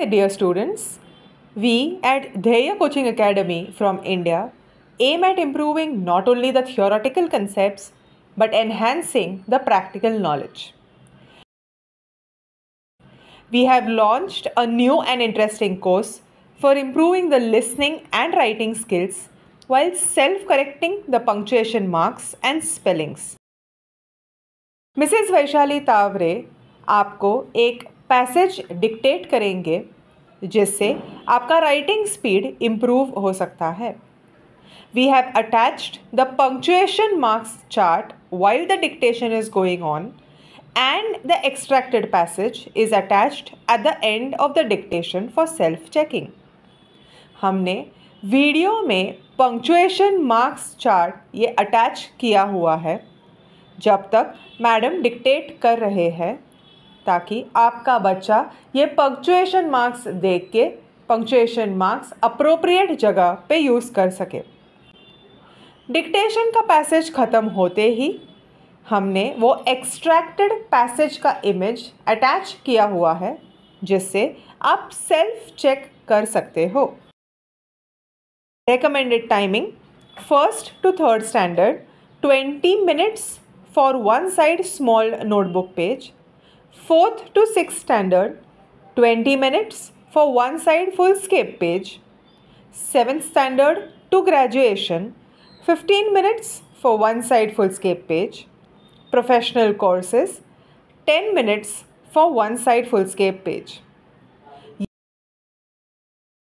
Dear students, we at Dheya Coaching Academy from India aim at improving not only the theoretical concepts but enhancing the practical knowledge. We have launched a new and interesting course for improving the listening and writing skills while self-correcting the punctuation marks and spellings. Mrs Vaishali Taware आपको एक passage dictate करेंगे जिससे आपका writing speed improve हो सकता है. We have attached the punctuation marks chart while the dictation is going on and the extracted passage is attached at the end of the dictation for self checking. हमने video में punctuation marks chart ये attach किया हुआ है जब तक madam dictate कर रहे हैं ताकि आपका बच्चा ये पंक्चुएशन मार्क्स देख के पंक्चुएशन मार्क्स अप्रोप्रिएट जगह पे यूज़ कर सके. डिक्टेशन का पैसेज ख़त्म होते ही हमने वो एक्सट्रैक्टेड पैसेज का इमेज अटैच किया हुआ है जिससे आप सेल्फ चेक कर सकते हो. Recommended timing 1st to 3rd standard 20 minutes for one side small notebook page. 4th to 6th standard 20 minutes for one side fullscape page. 7th standard to graduation 15 minutes for one side fullscape page. Professional courses 10 minutes for one side fullscape page.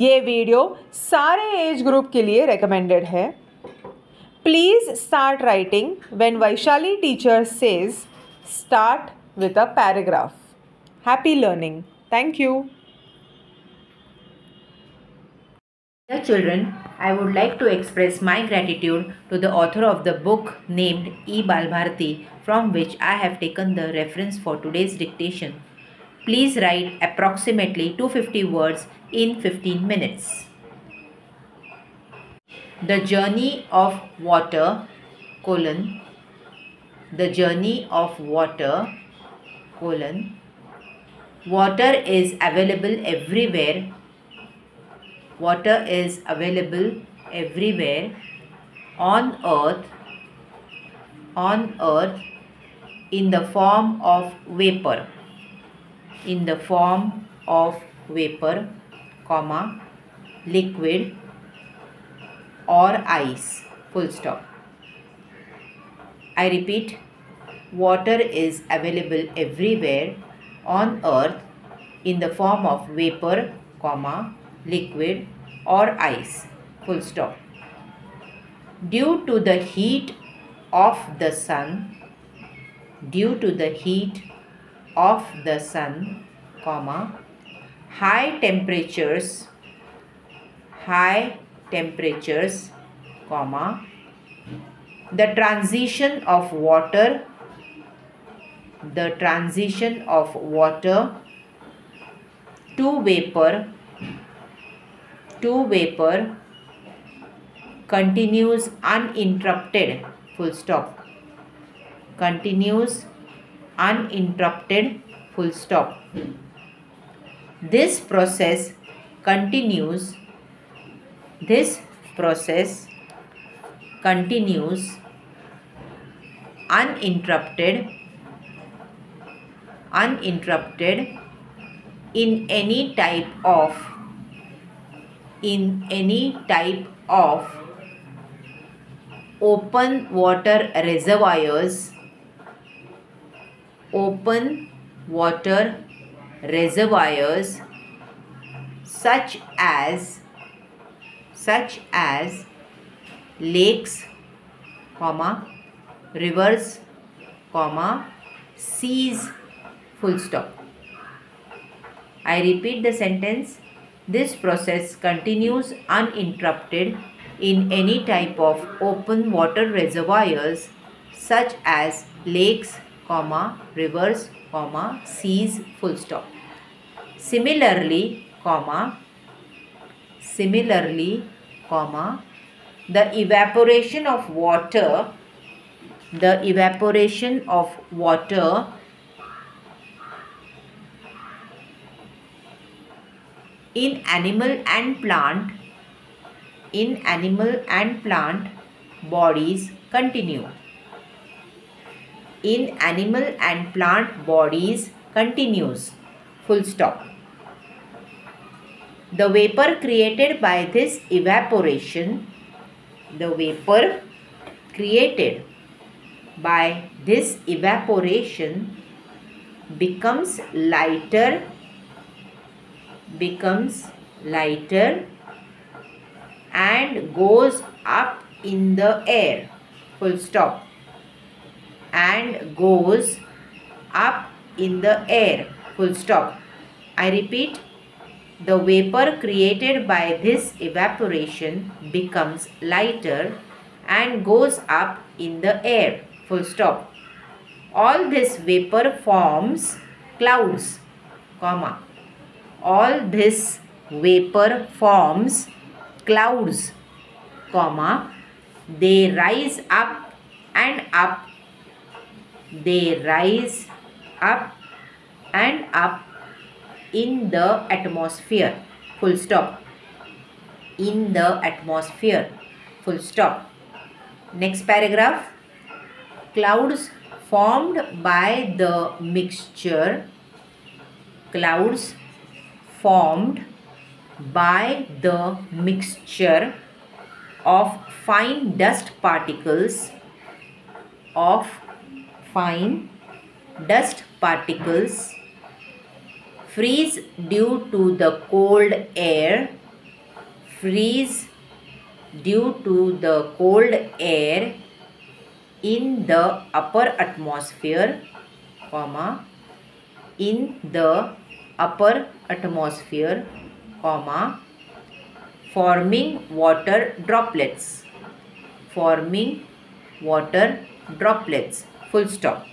ये video सारे age group के लिए recommended है. Please start writing when Vaishali teacher says start with a paragraph. Happy learning. Thank you. Dear children, I would like to express my gratitude to the author of the book named E. Balbharati, from which I have taken the reference for today's dictation. Please write approximately 250 words in 15 minutes. The journey of water, colon, the journey of water, colon, water is available everywhere. Water is available everywhere on earth in the form of vapor, in the form of vapor, comma, liquid or ice, full stop. I repeat, water is available everywhere on earth in the form of vapor, comma, liquid or ice, full stop. Due to the heat of the sun, due to the heat of the sun, comma, high temperatures, comma, the transition of water to vapor continues uninterrupted, full stop, continues uninterrupted, full stop. This process continues uninterrupted in any type of open water reservoirs, such as lakes, comma, rivers, comma, seas, full stop. I repeat the sentence. This process continues uninterrupted in any type of open water reservoirs such as lakes, comma, rivers, comma, seas, full stop. Similarly, comma, the evaporation of water in animal and plant bodies continue. In animal and plant bodies continues. Full stop. The vapor created by this evaporation becomes lighter and goes up in the air. Full stop. And goes up in the air. Full stop. I repeat, the vapor created by this evaporation becomes lighter and goes up in the air. Full stop. All this vapor forms clouds, comma. All this vapor forms clouds, comma. They rise up and up. They rise up and up in the atmosphere. Full stop. In the atmosphere. Full stop. Next paragraph. Clouds formed by the mixture. Clouds formed by the mixture of fine dust particles freeze due to the cold air. Freeze due to the cold air in the upper atmosphere, comma, in the upper atmosphere, comma, forming water droplets. Forming water droplets. Full stop.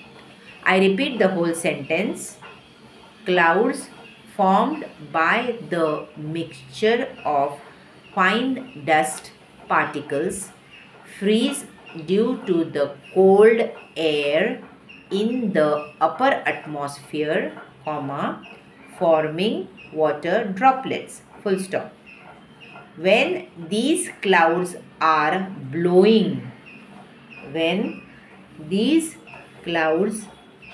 I repeat the whole sentence. Clouds formed by the mixture of fine dust particles freeze due to the cold air in the upper atmosphere, comma, forming water droplets. Full stop. When these clouds are blowing, when these clouds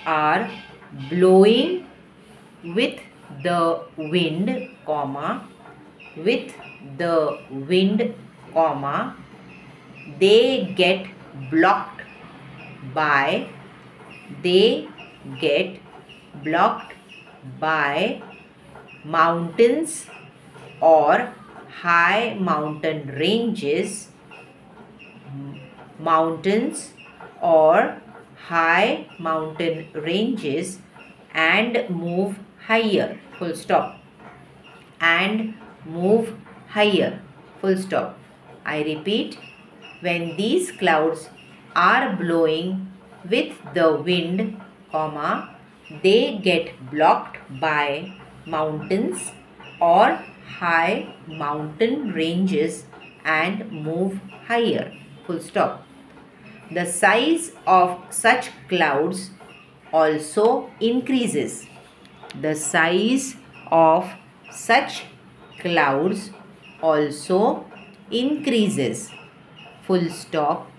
are blowing with the wind, comma, with the wind, comma, they get blocked by mountains or high mountain ranges, and move higher. Full stop. And move higher. Full stop. I repeat, when these clouds are blowing with the wind, comma, they get blocked by mountains or high mountain ranges and move higher. Full stop. The size of such clouds also increases. The size of such clouds also increases. Full stop.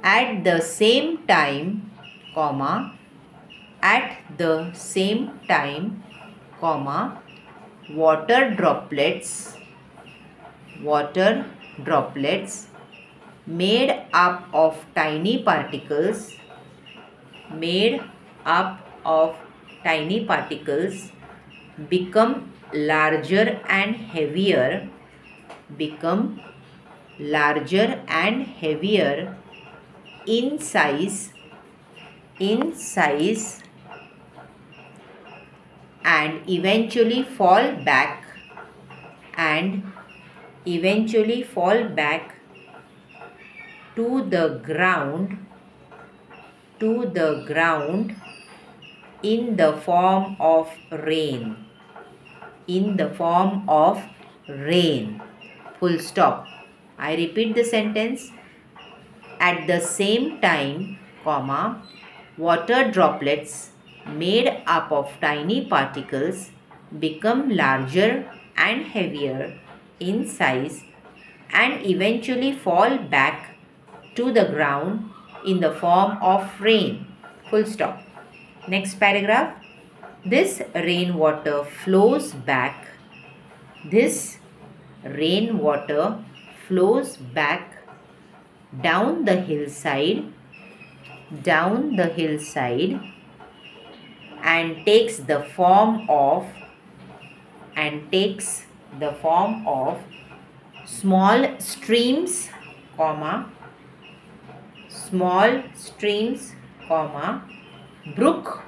At the same time, comma, water droplets made up of tiny particles become larger and heavier in size and eventually fall back to the ground in the form of rain. Full stop. I repeat the sentence. At the same time, comma, water droplets made up of tiny particles become larger and heavier in size and eventually fall back to the ground in the form of rain. Full stop. Next paragraph. This rainwater flows back. This rainwater flows back down the hillside and takes the form of small streams, brook,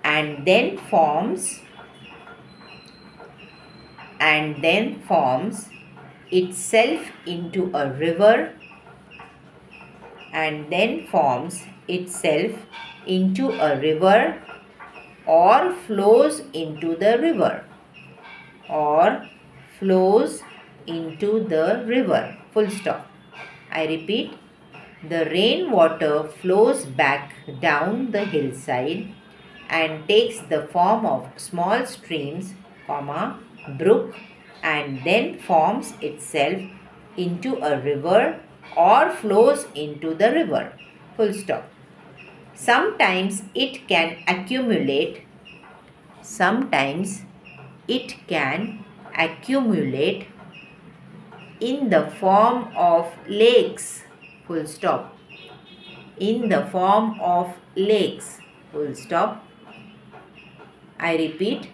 and then forms itself into a river or flows into the river. Full stop. I repeat, the rainwater flows back down the hillside and takes the form of small streams, brook, and then forms itself into a river or flows into the river. Full stop. Sometimes it can accumulate in the form of lakes. Full stop. Full stop. I repeat,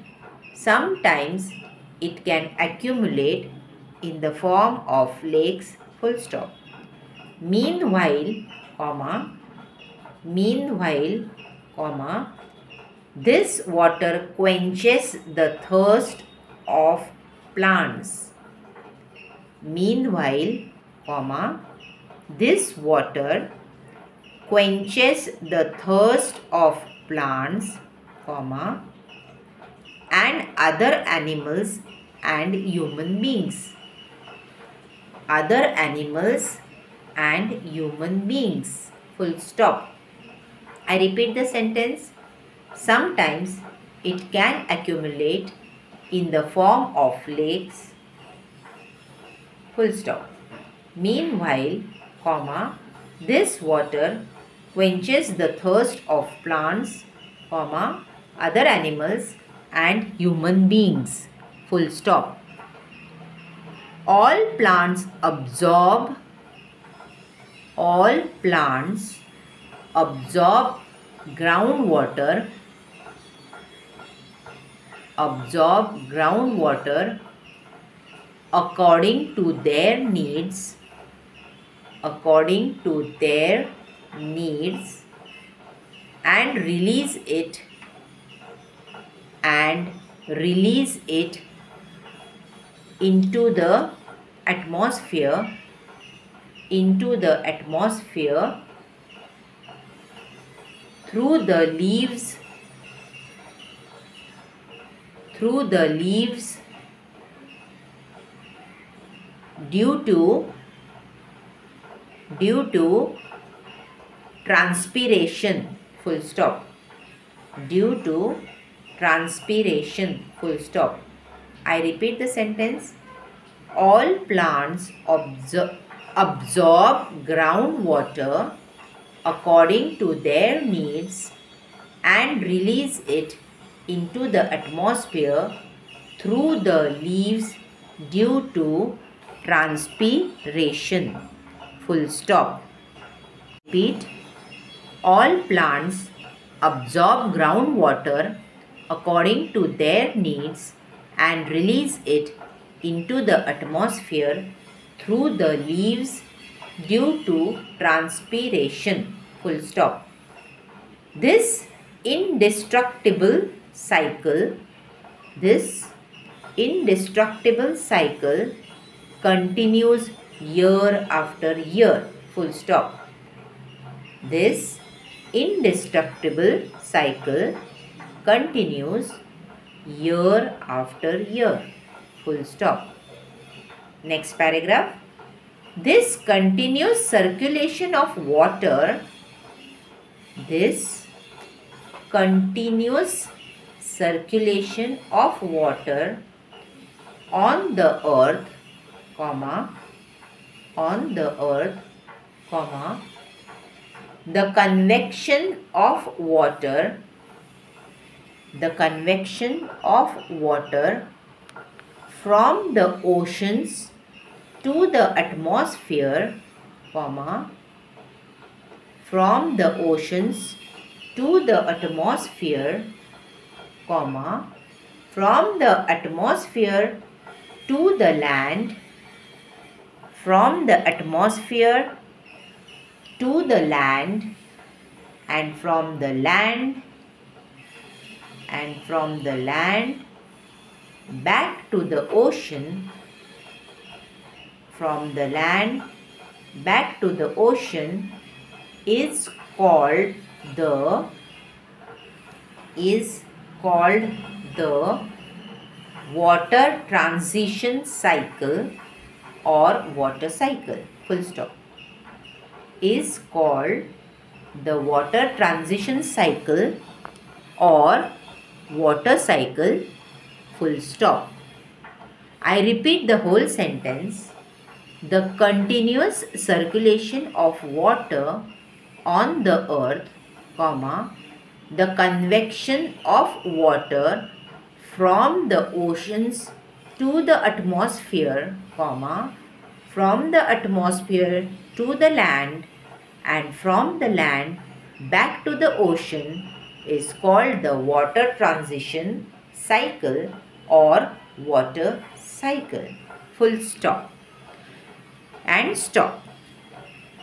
sometimes it can accumulate in the form of lakes. Full stop. Meanwhile, this water quenches the thirst of plants. This water quenches the thirst of plants, and other animals and human beings. Full stop. I repeat the sentence. Sometimes it can accumulate in the form of lakes. Full stop. Meanwhile, this water quenches the thirst of plants, other animals and human beings. Full stop. All plants absorb groundwater according to their needs and release it into the atmosphere through the leaves due to transpiration. Full stop. Due to transpiration. Full stop. I repeat the sentence. All plants absorb groundwater according to their needs and release it into the atmosphere through the leaves due to transpiration. Full stop. Repeat. All plants absorb groundwater according to their needs and release it into the atmosphere through the leaves due to transpiration. Full stop. This indestructible cycle continues year after year. Full stop. This indestructible cycle continues year after year. Full stop. Next paragraph. This continuous circulation of water circulation of water on the earth, comma, on the earth, comma, the convection of water, the convection of water from the oceans to the atmosphere, comma, from the oceans to the atmosphere, comma, from the atmosphere to the land, from the atmosphere to the land, and from the land back to the ocean, from the land back to the ocean is called the water transition cycle or water cycle, full stop, is called the water transition cycle or water cycle, full stop. I repeat the whole sentence. The continuous circulation of water on the earth, comma, the convection of water from the oceans to the atmosphere, comma, from the atmosphere to the land, and from the land back to the ocean is called the water transition cycle or water cycle, full stop. And stop.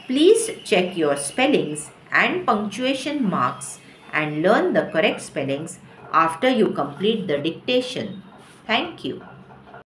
Please check your spellings and punctuation marks and learn the correct spellings after you complete the dictation. Thank you.